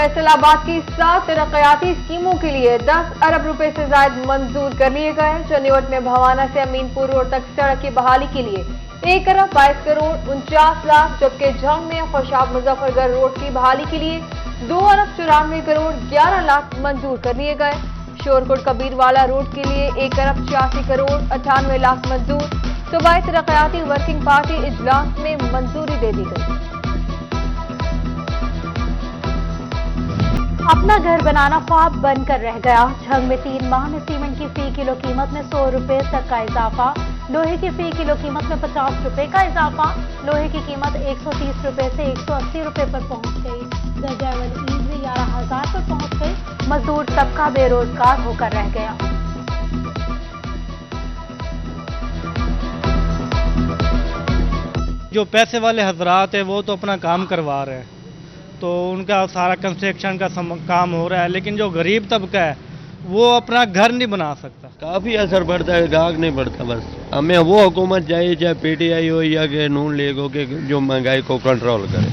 फैसलाबाद की 7 तरक्याती स्कीमों के लिए 10 अरब रुपए से ज्यादा मंजूर कर लिए गए। चंडीगढ़ में भवाना से अमीनपुर रोड तक सड़क की बहाली के लिए 1 अरब 22 करोड़ 49 लाख, जबकि झंग में खुशाब मुजफ्फरगढ़ रोड की बहाली के लिए 2 अरब 94 करोड़ 11 लाख मंजूर कर लिए गए। शोरकोट कबीरवाला रोड के लिए 1 अरब 86 करोड़ 98 लाख मंजूर। सूबाई तरक्याती वर्किंग पार्टी इजलास में मंजूरी दे दी गई। अपना घर बनाना ख्वाब बनकर रह गया। झंग में 3 माह में सीमेंट की फी किलो कीमत में 100 रुपए तक का इजाफा, लोहे की फी किलो कीमत में 50 रुपए का इजाफा, लोहे की कीमत 130 रुपए से 180 रुपए पर पहुंच गई। दर्जावल ईद में 11,000 पर पहुंच गई। मजदूर तबका बेरोजगार होकर रह गया। जो पैसे वाले हजरात है वो तो अपना काम करवा रहे हैं, तो उनका सारा कंस्ट्रक्शन का काम हो रहा है, लेकिन जो गरीब तबका है वो अपना घर नहीं बना सकता। काफ़ी असर पड़ता है, गाहक नहीं बढ़ता। बस हमें वो हुकूमत चाहिए, चाहे पीटीआई हो या कि नून लीग हो, के जो महंगाई को कंट्रोल करे।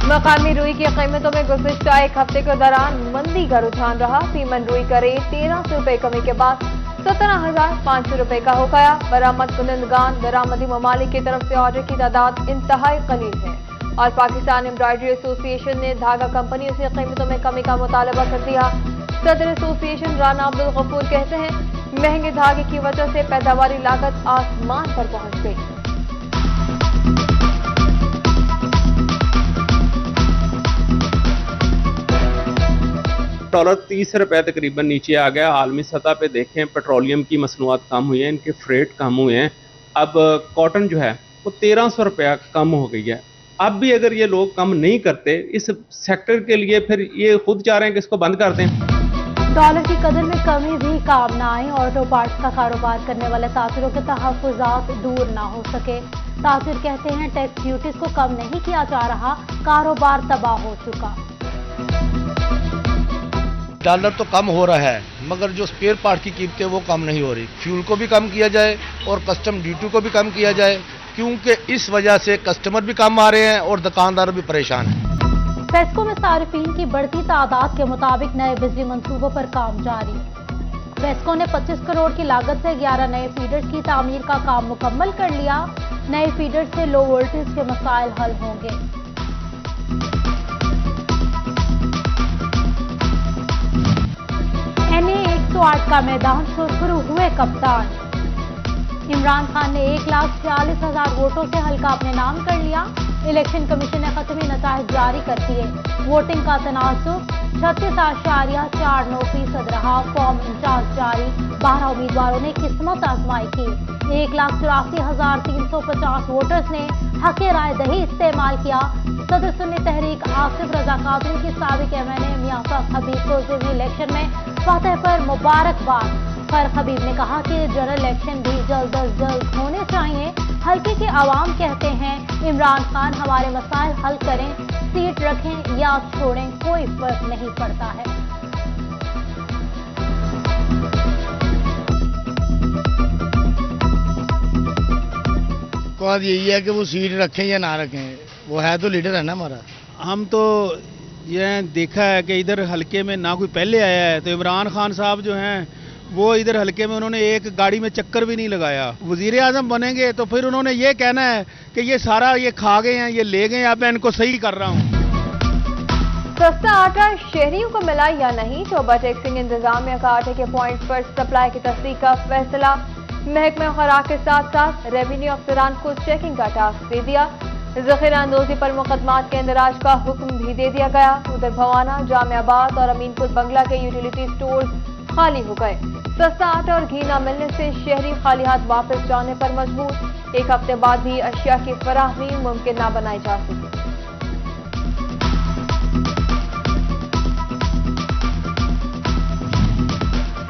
मकामी रुई की कीमतों में गुज़िश्ता एक हफ्ते के दौरान मंदी का रुझान रहा। सीमन रुई का रेट 1300 रुपए कमी के बाद 17,500 रुपए का हो गया। बरामद कुनंदगान बरामदी ममालिक की तरफ से ऑर्डर की तादाद इंतहाई कलील है और पाकिस्तान एम्ब्रॉयडरी एसोसिएशन ने धागा कंपनियों से कीमतों में कमी का मुतालबा कर दिया। सदर एसोसिएशन राना अब्दुल गफूर कहते हैं, महंगे धागे की वजह से पैदावारी लागत आसमान पर पहुंच गई। डॉलर 30 रुपए तकरीबन नीचे आ गया। आलमी सतह पे देखें, पेट्रोलियम की मसनूआत कम हुई है, इनके फ्रेट कम हुए हैं। अब कॉटन जो है वो 1300 रुपया कम हो गई है। अब भी अगर ये लोग कम नहीं करते इस सेक्टर के लिए, फिर ये खुद चाह रहे हैं कि इसको बंद कर दें। डॉलर की कदर में कमी भी काम ना आए। ऑटो पार्ट्स का कारोबार करने वाले ताजिरों के तहफ्फुज़ात दूर ना हो सके। ताजिर कहते हैं, टैक्स ड्यूटीज को कम नहीं किया जा रहा, कारोबार तबाह हो चुका। डॉलर तो कम हो रहा है, मगर जो स्पेयर पार्ट की कीमतें वो कम नहीं हो रही। फ्यूल को भी कम किया जाए और कस्टम ड्यूटी को भी कम किया जाए, क्योंकि इस वजह से कस्टमर भी कम आ रहे हैं और दुकानदार भी परेशान हैं। फेस्को में सारिफीन की बढ़ती तादाद के मुताबिक नए बिजली मंसूबों पर काम जारी। फेस्को ने 25 करोड़ की लागत से 11 नए फीडर्स की तामीर का काम मुकम्मल कर लिया। नए फीडर्स से लो वोल्टेज के मसाइल हल होंगे। NA 108 का मैदान सुरखरू हुए कप्तान। इमरान खान ने 1,46,000 वोटों से हल्का अपने नाम कर लिया। इलेक्शन कमीशन ने खत्मी नताइज जारी कर दिए। वोटिंग का तनासुब 36.49% रहा। फॉर्म इंचार्ज जारी। 12 उम्मीदवारों ने किस्मत आजमाई की। 1,84,350 वोटर्स ने हक राय दही इस्तेमाल किया। सदर सुन्नी तहरीक आसिफ रजा कादरी की साबिक MNA मियां हबीब को ज़िमनी इलेक्शन में फतह पर मुबारकबाद। फर हबीब ने कहा कि जनरल इलेक्शन भी जल्द अज जल्द होने चाहिए। हल्के के आवाम कहते हैं, इमरान खान हमारे मसाइल हल करें, सीट रखें या छोड़ें, कोई फर्क नहीं पड़ता है। बात यही है कि वो सीट रखें या ना रखें, वो है तो लीडर है ना हमारा। हम तो ये देखा है कि इधर हलके में ना कोई पहले आया है, तो इमरान खान साहब जो हैं वो इधर हलके में उन्होंने एक गाड़ी में चक्कर भी नहीं लगाया। वजीर आजम बनेंगे तो फिर उन्होंने ये कहना है कि ये सारा ये खा गए हैं, ये ले गए, अब मैं इनको सही कर रहा हूँ। सस्ता आटा शहरियों को मिला या नहीं, चौबा टैक्सिंग इंतजामिया का आटे के पॉइंट पर सप्लाई की तस्दीक का फैसला। महकमा खुराक के साथ साथ रेवेन्यू अफसरान को चेकिंग का टास्क दे दिया। जखीरा अंदोजी पर मुकदमात के इंदराज का हुक्म भी दे दिया गया। उधर भवाना, जामियाबाद और अमीनपुर बंगला के यूटिलिटी स्टोर खाली हो गए। सस्ता आटा और घी न मिलने से शहरी खाली हाथ वापस जाने पर मजबूर। एक हफ्ते बाद भी अशिया की फराहमी मुमकिन न बनाई जा सकी।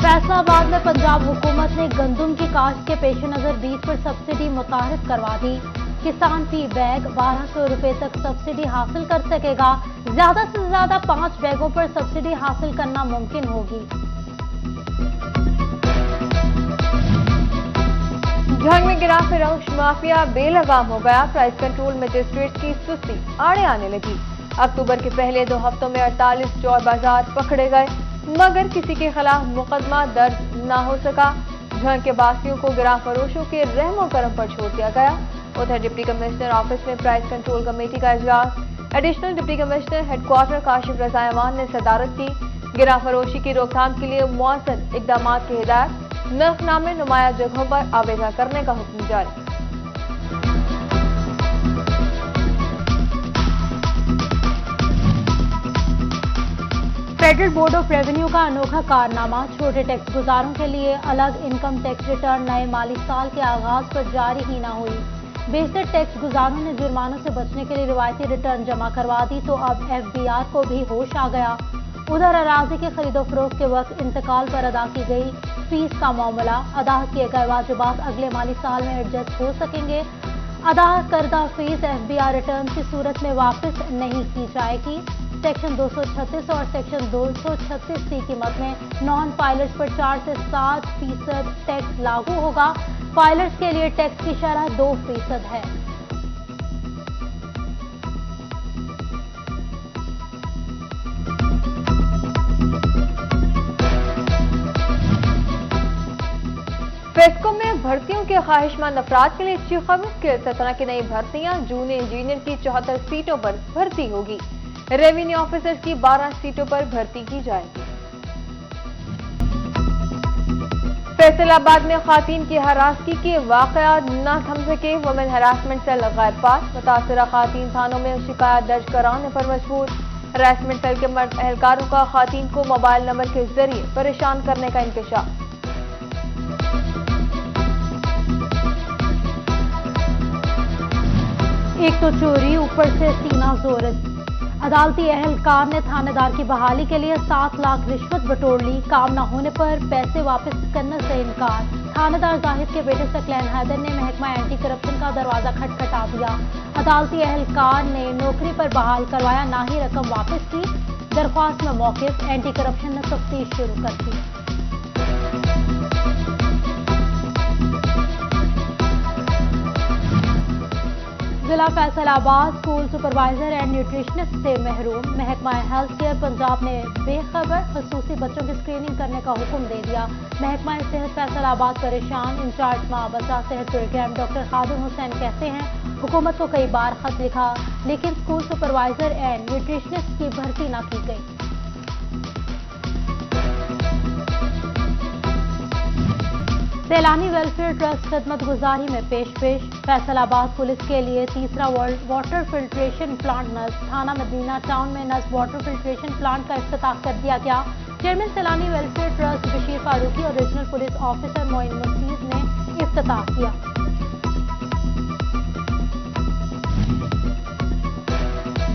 फैसलाबाद में पंजाब हुकूमत ने गंदम की काश्त के पेश नजर बीज पर सब्सिडी मुतारिफ करवा दी। किसान फी बैग 1200 रुपए तक सब्सिडी हासिल कर सकेगा। ज्यादा से ज्यादा 5 बैगों पर सब्सिडी हासिल करना मुमकिन होगी। झंग में गिरा फिरोश माफिया बेलगाम हो गया। प्राइस कंट्रोल मजिस्ट्रेट की सुस्ती आड़े आने लगी। अक्टूबर के पहले 2 हफ्तों में 48 चोर बाजार पकड़े गए, मगर किसी के खिलाफ मुकदमा दर्ज न हो सका। झंग के बासियों को गिरा फरोशों के रहमो करम पर छोड़ दिया गया। उधर डिप्टी कमिश्नर ऑफिस में प्राइस कंट्रोल कमेटी का इजलास, additional deputy commissioner headquarter Kashif Raza ऐवान ने सदारत की। गिरा फरोशी की रोकथाम के लिए मुअस्सर इकदाम की हिदायत, नर्खनामे नुमाया जगहों पर आवेदन करने का हुक्म जारी। फेडरल बोर्ड ऑफ रेवेन्यू का अनोखा कारनामा, छोटे टैक्स गुजारों के लिए अलग इनकम टैक्स रिटर्न नए माली साल के आगाज पर जारी ही न हुई। बेशतर टैक्स गुजारों ने जुर्मानों से बचने के लिए रिवायती रिटर्न जमा करवा दी तो अब FBR को भी होश आ गया। उधर अराजी के खरीदो फरोख्त के वक्त इंतकाल पर अदा की गई फीस का मामला, अदा किए गए वाजिबात अगले माली साल में एडजस्ट हो सकेंगे। अदा करदा फीस FBR रिटर्न की सूरत में वापस नहीं की जाएगी। सेक्शन 236 और सेक्शन 236C की मद में नॉन फाइलर्स पर 4 से 7% टैक्स लागू होगा। फाइलर्स के लिए टैक्स की शरह 2% है। फेस्को में भर्तियों के ख्वाहिशमंद अफराद के लिए अच्छी खबर, सतना की नई भर्तियां जूनियर इंजीनियर की 74 सीटों पर भर्ती होगी। रेवेन्यू ऑफिसर्स की 12 सीटों पर भर्ती की जाएगी। फैसलाबाद में खातून की हरासगी के वाकयात न थम सके, वुमेन हरासमेंट सेल गैर पास, मुतासरा खातून थानों में शिकायत दर्ज कराने पर मजबूर। हरासमेंट सेल के मर्द एहलकारों का खातून को मोबाइल नंबर के जरिए परेशान करने का इंकशाफ। एक तो चोरी, ऊपर से सीना जोरत। अदालती एहलकार ने थानेदार की बहाली के लिए 7 लाख रिश्वत बटोर ली, काम न होने पर पैसे वापस करने से इनकार। थानेदार जाहिद के बेटे सकलैन हैदर ने महकमा एंटी करप्शन का दरवाजा खटखटा दिया। अदालती एहलकार ने नौकरी पर बहाल करवाया, ना ही रकम वापस की। दरख्वास्त में मौकिफ, एंटी करप्शन ने तफ्तीश शुरू कर दी। जिला Faisalabad school supervisor and nutritionist से महरूम। महकमा हेल्थ केयर पंजाब ने बेखबर खसूसी बच्चों की स्क्रीनिंग करने का हुक्म दे दिया। महकमा सेहत फैसलाबाद परेशान। इंचार्ज माँ बच्चा सेहत प्रोग्राम डॉक्टर खादिम हुसैन कहते हैं हुकूमत को कई बार खत लिखा, लेकिन स्कूल सुपरवाइजर एंड न्यूट्रिशनिस्ट की भर्ती न की गई। सैलानी वेलफेयर ट्रस्ट खिदमत गुजारी में पेश। फैसलाबाद पुलिस के लिए तीसरा वाटर फिल्ट्रेशन प्लांट नस्ब। थाना मदीना टाउन में नस्ब वाटर फिल्ट्रेशन प्लांट का इफ्तिताह कर दिया गया। चेयरमैन सैलानी वेलफेयर ट्रस्ट बशीर फारूकी और रीजनल पुलिस ऑफिसर मोइन मसीद ने इफ्तिताह किया।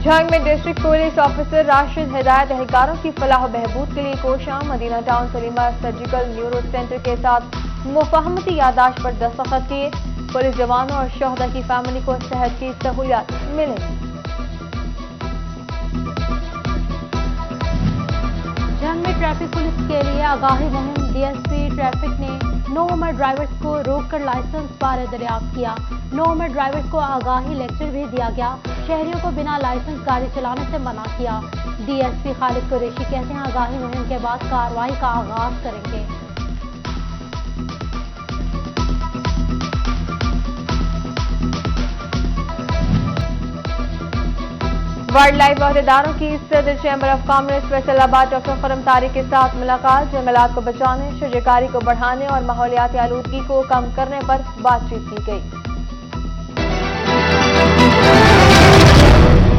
झंग में डिस्ट्रिक्ट पुलिस ऑफिसर राशिद हिदायत एहलकारों की फलाह बहबूद के लिए कोशां। Madina town Saleema surgical neuro centre के साथ मुफाहमती यादाश्त पर दस्तखत किए। पुलिस जवानों और शोहदा की फैमिली को सेहत की सहूलियात मिलेंगी। झंग में ट्रैफिक पुलिस के लिए आगाही मुहिम। DSP ट्रैफिक ने नो उम्र ड्राइवर्स को रोककर लाइसेंस बारे दरियाफ्त किया। नो उम्र ड्राइवर्स को आगाही लेक्चर भी दिया गया। शहरियों को बिना लाइसेंस गाड़ी चलाने से मना किया। DSP खालिद कुरैशी कहते हैं आगाही मुहिम के बाद कार्रवाई का आगाज करेंगे। वाइल्ड लाइफ अहदेदारों की सदर chamber of commerce Faisalabad doctor Khurram Tariq के साथ मुलाकात। जंगलात को बचाने, शजरकारी को बढ़ाने और माहौलियाती आलूदगी को कम करने पर बातचीत की गई।